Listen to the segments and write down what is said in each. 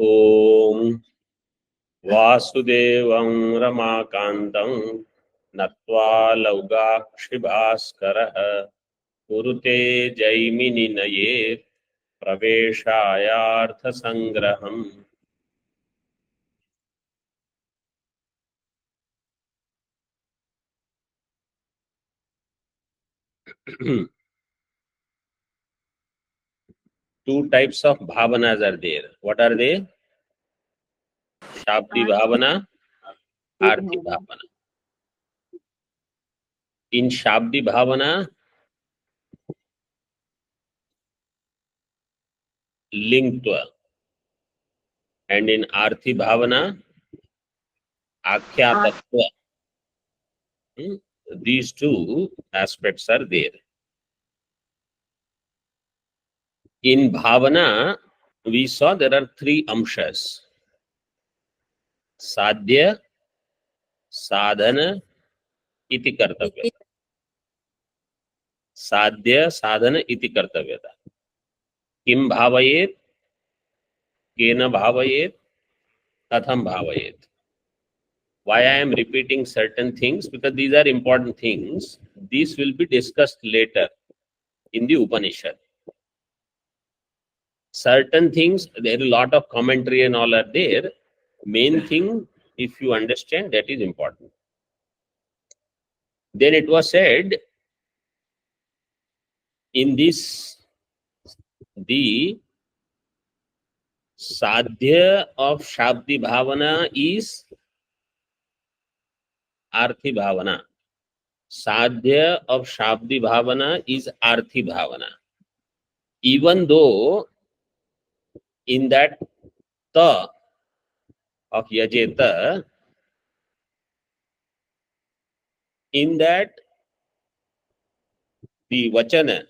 ओम वासुदेवं रमाकान्तं नत्वा लौगाक्षिभास्करः कुरुते जैमिनिनये प्रवेशायार्थसंग्रहम्। Two types of bhavanas are there. What are they? Shabdi bhavana, arthi bhavana. In Shabdi bhavana, lingtva, and in arthi bhavana, akhyatatva. These two aspects are there. In bhavana, we saw there are three amshas: sadhya, sadhana, iti kartavyata. Sadhya, sadhana, iti kartavyata. Kim bhavayet, kena bhavayet, katham bhavayet. Why I am repeating certain things? Because these are important things. These will be discussed later in the Upanishad. Certain things, there are a lot of commentary and all are there. Main thing, if you understand, that is important. Then it was said, in this, the sadhya of Shabdi Bhavana is Arthi Bhavana. Sadhya of Shabdi Bhavana is Arthi Bhavana. Even though in that ta of Yajeta, in that the Vachana,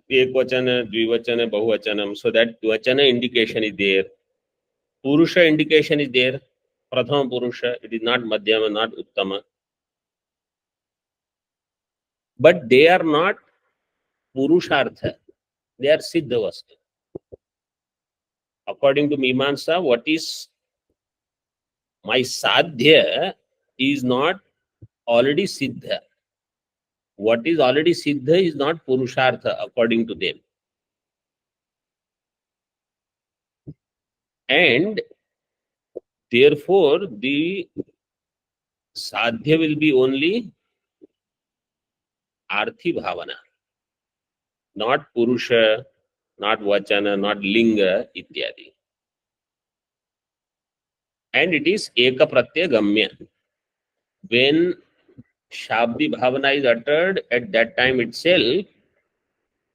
Ekvachana, Dvivachana, Bahuvachanam, so that Vachana indication is there. Purusha indication is there. Prathama Purusha, it is not Madhyama, not Uttama. But they are not Purushartha. They are Siddha Vastu. According to Mimamsa, what is my Sadhya is not already Siddha. What is already Siddha is not Purushartha according to them. And therefore, the Sadhya will be only Arthi Bhavana, not Purusha, not Vachana, not Linga, ityadi. And it is Eka Pratyaya Gamya. When Shabdi Bhavana is uttered, at that time itself,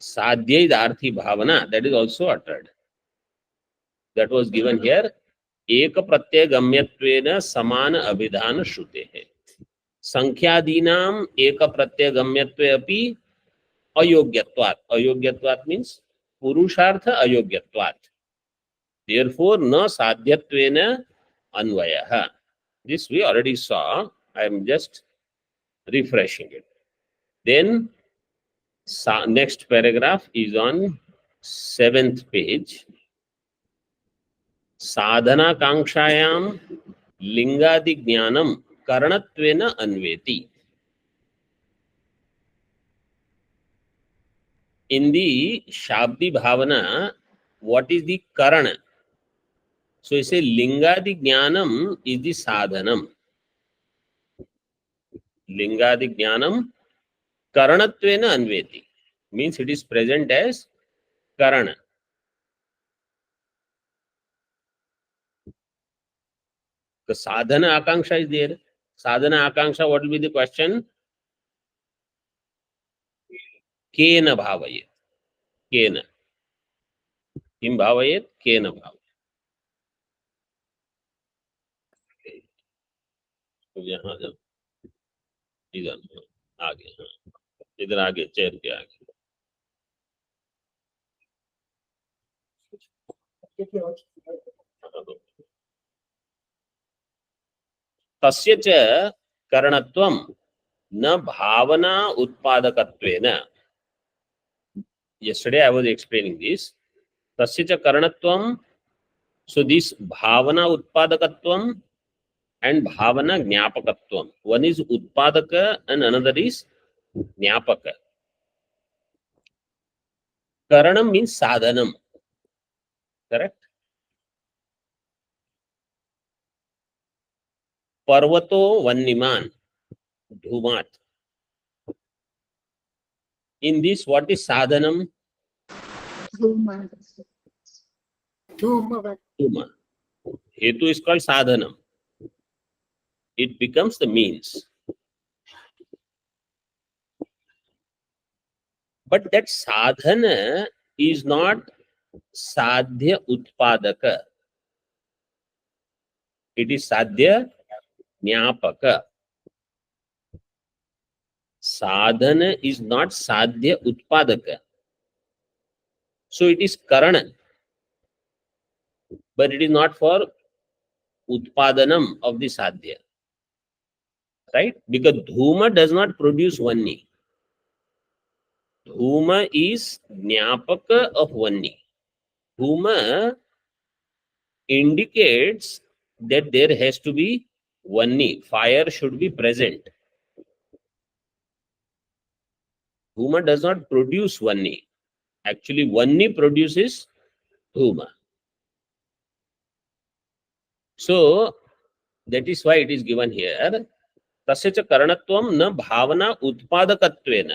Sadhya is Arthi Bhavana, that is also uttered. That was given here. Eka Pratyaya Gamyatvena Samana Abhidhana Shrutehe. Sankhyaadinam Eka Pratyaya Gamyatve api Ayogyatvat. Ayogyatvat means Purushartha Ayogyatvat. Therefore, na Sadhyatvena Anvayaha. This we already saw. I am just refreshing it. Then, next paragraph is on 7th page. Sadhana Kankshayam Lingadi Jnanam Karanatvena Anveti. In the Shabdi Bhavana, what is the Karana? So, you say Lingadi Jnanam is the Sadhanam. Lingadi Jnanam Karanatvena Anveti. Means it is present as Karana. The sadhana akanksha is there. Sadhana akanksha, what will be the question? Kena bhavayet. Kena. Kim bhavayet? Kena bhavayet. तो यहाँ जब इधर आगे, इधर आगे chair के आगे. तस्य च करणत्वं न भावना उत्पादकत्वेन. Yesterday I was explaining this. Tasya cha karanatvam So this bhavana utpadakatvam and bhavana jnapakatvam. One is utpadaka and another is jnapaka. Karanam means sadhanam. Correct? Parvato vanniman. Dhumat. In this, what is sadhanam? Dhuma. Dhuma. Dhuma. Hetu is called sadhanam. It becomes the means. But that sadhana is not sadhya utpadaka. It is sadhya jnapaka. Sadhana is not sadhya utpadaka. So it is karana, but it is not for utpadanam of the sadhya. Right? Because dhuma does not produce vanni. Dhuma is jnapaka of vanni. Dhuma indicates that there has to be vanni. Fire should be present. Dhuma does not produce vanni. Actually, vanni produces dhuma. So that is why it is given here. तस्य च करणत्वं न भावना उत्पादकत्वेन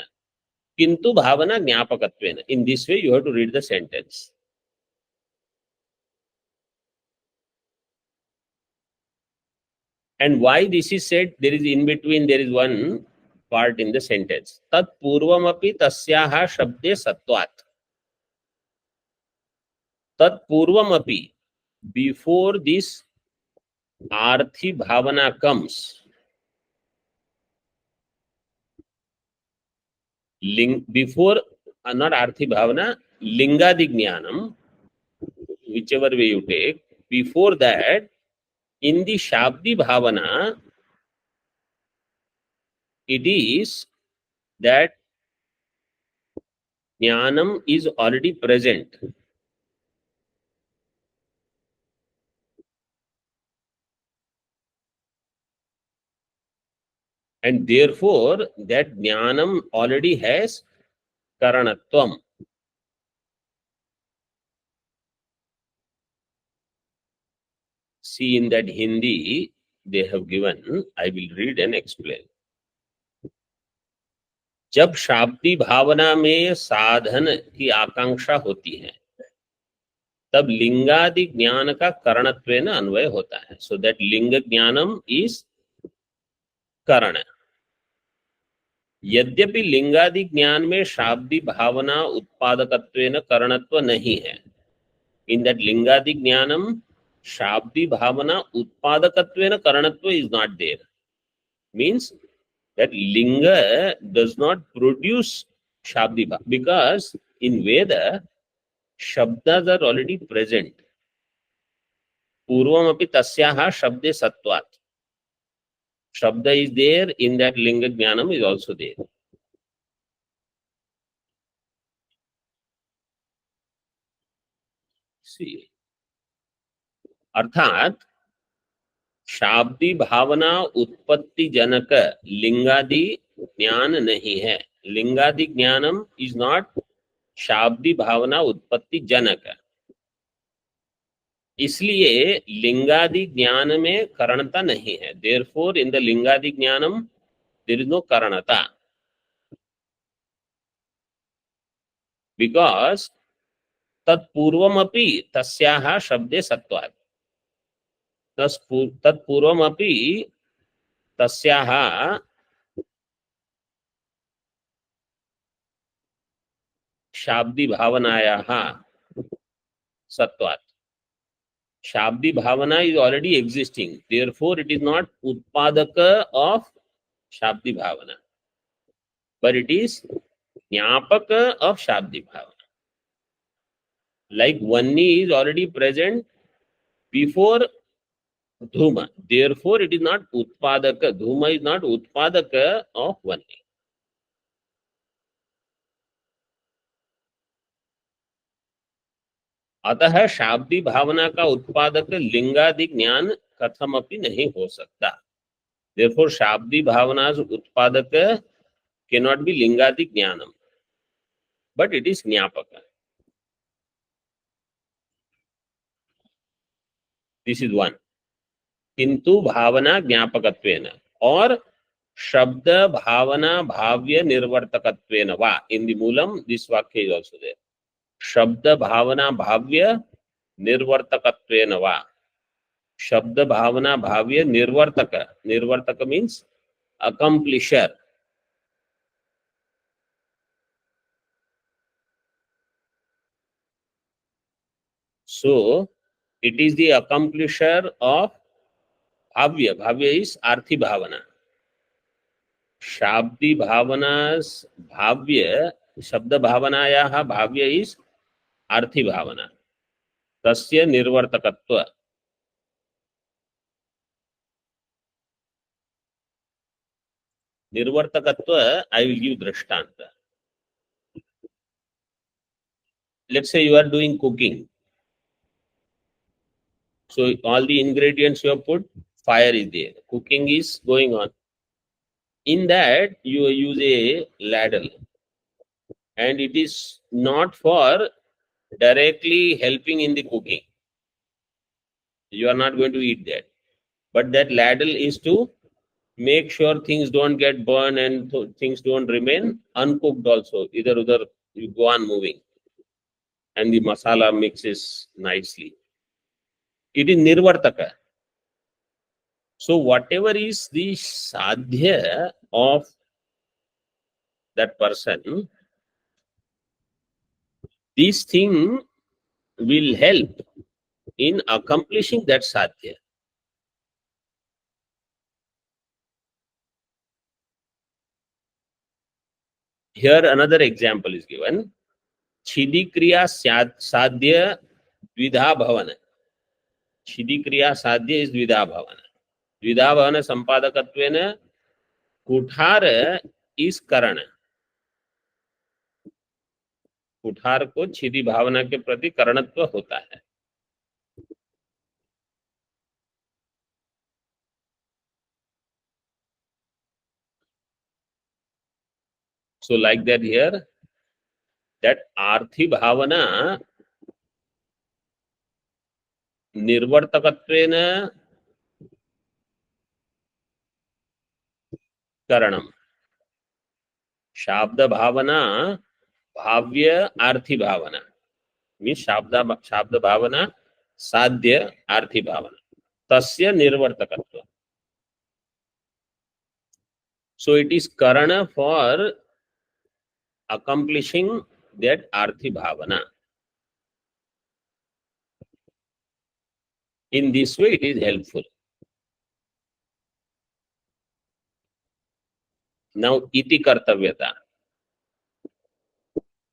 किंतु भावना ज्ञापकत्वेन. In this way you have to read the sentence. And why this is said, there is in between, there is one part in the sentence. Tat purvamapi tasyaha shabde sattvat. Tat purvamapi, before this arthi bhavana comes, before not arthi bhavana, lingadi jnanam, whichever way you take, before that, in the shabdi bhavana, it is that jnanam is already present. And therefore, that jnanam already has karanatvam. See, in that Hindi they have given, I will read and explain. जब शाब्दी भावना में साधन की आकांक्षा होती है तब लिंगादि ज्ञान का करणत्वेन अन्वय होता है. सो दैट लिंग ज्ञानम इज करण. यद्यपि लिंगादि ज्ञान में शाब्दी भावना उत्पादकत्वेन करणत्व नहीं है. इन दैट लिंगादि ज्ञानम शाब्दी भावना उत्पादकत्वेन करणत्व is not there. Means that linga does not produce shabdi bhava, because in Veda shabdas are already present. Purvam api tasyaha shabde sattvat. Shabda is there, in that linga jnanam is also there. See, अर्थात शाब्दी भावना उत्पत्ति जनक लिंगादि ज्ञान नहीं है. लिंगादि ज्ञानम is not Shabdi भावना उत्पत्ति जनक. इसलिए लिंगादि ज्ञान में करणता नहीं है. देयरफॉर इन द लिंगादि ज्ञानम देयर इज नो करणता, बिकॉज तत्पूर्वमपि तस्याः शब्दे सत्वात्. तत्पूर्वमपि तस्याः शाब्दी भावनायाः सत्वात्. शाब्दी भावना is already existing, therefore it is not utpadaka of shabdi bhavana, but it is jnapaka of shabdi bhavana. Like vanni is already present before dhuma, therefore it is not utpadaka. Dhuma is not utpadaka of vanni. अतः शाब्दी भावना का उत्पादक लिंगादि ज्ञान कथमपि नहीं हो सकता. Therefore, Shabdi भावना's उत्पादक cannot be lingadi jnanam, but it is ज्ञापक. This is one. किंतु भावना ज्ञापकत्वेन और शब्द भावना भाव्य निर्वर्तकत्वेन वा. In the मूलम this वाक्य is also there. शब्द भावना भाव्य निर्वर्तकत्वेन वा. शब्द भावना भाव्य निर्वर्तक. निर्वर्तक means accomplisher. So it is the accomplisher of bhavya. Bhavya is arthi bhavana. Shabdi भावनास भाव्य शब्द भावनायाः भाव्य is आर्थी भावना. तस्य निर्वर्तकत्व. निर्वर्तकत्व I will give दृष्टांत. Let's say you are doing cooking. So all the ingredients you have put, fire is there. Cooking is going on. In that you use a ladle, and it is not for directly helping in the cooking. You are not going to eat that. But that ladle is to make sure things don't get burned and things don't remain uncooked also. Either udhar you go on moving and the masala mixes nicely. It is nirvartaka. So whatever is the sadhya of that person, this thing will help in accomplishing that sadhya. Here another example is given. Chidi kriya sadhya dvidha bhavana. Chidi kriya sadhya is dvidha bhavana. द्विधा भवन संपादकत्वेन कुठार इस करण. कुठार को छिदी भावना के प्रति करणत्व होता है. So like that here, that आर्थी भावना निर्वर्तकत्वेन करणम. शाब्द भावना भाव्य आर्थी भावना means शाब्द भावना साध्य आर्थी भावना. तस्य निर्वर्तकत्व. So it is karana for accomplishing that arthi bhavana. In this way it is helpful. Now iti kartavyata.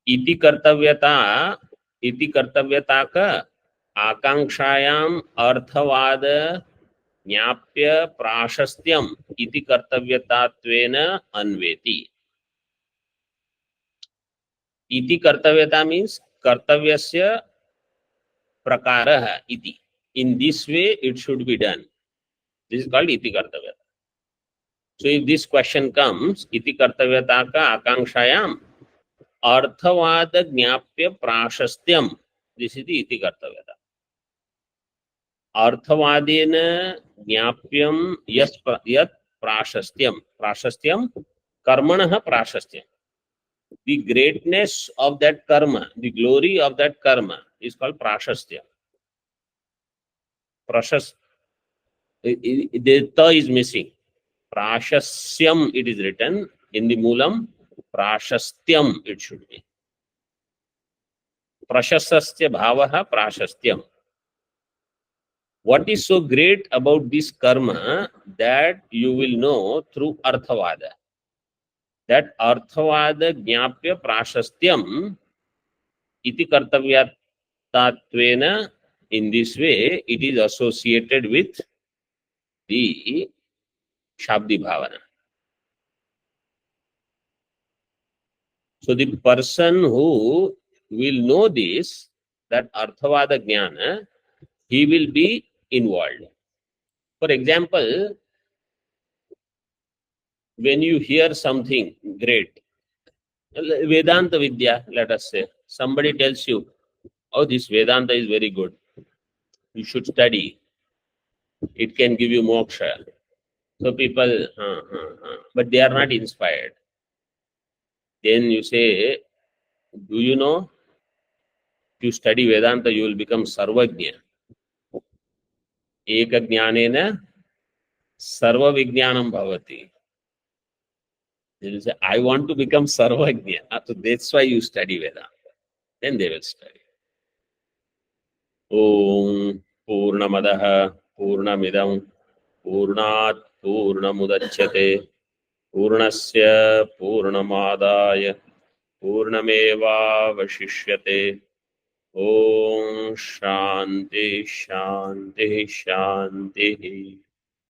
इति कर्तव्यता का आकांक्षायाम अर्थवाद ज्ञाप्य प्राशस्त्यम इति कर्तव्यतात्वेन अन्वेति. इति कर्तव्यता मीन्स कर्तव्यस्य प्रकारः इति. In this way it should be done. This is called iti kartavyata. So if this question comes, iti kartavyata का आकांक्षायाम अर्थवाद ज्ञाप्य प्राशस्त्यम, this is the iti kartavyata. अर्थवादेन ज्ञाप्यम यत् प्राशस्त्यम. प्राशस्त्यम कर्मणः प्राशस्त्यम. The greatness of that karma, the glory of that karma is called prashastya. Prashas, the ta is missing. Prashasyam it is written. In the moolam, prashastyam it should be. Prashasasya bhavaha prashastyam. What is so great about this karma that you will know through arthavada? That arthavada jnapya prashastyam iti kartavyatattvena. In this way, it is associated with the Shabdi Bhavana. So the person who will know this that Arthavada Jnana, he will be involved. For example, when you hear something great, Vedanta Vidya, let us say, somebody tells you, oh, this Vedanta is very good, you should study, it can give you moksha. So people, but they are not inspired. Then you say, do you know, if you study Vedanta, you will become Sarvajna. Eka Jnanena Sarva Vijnanam Bhavati. They will say, I want to become Sarvajna. So that's why you study Vedanta. Then they will study. Om Purnamadaha Purnamidam Purnat Purnamudachyate Purnasya Purnamadaya Purnameva Vashishyate. Om Shanti Shanti Shanti.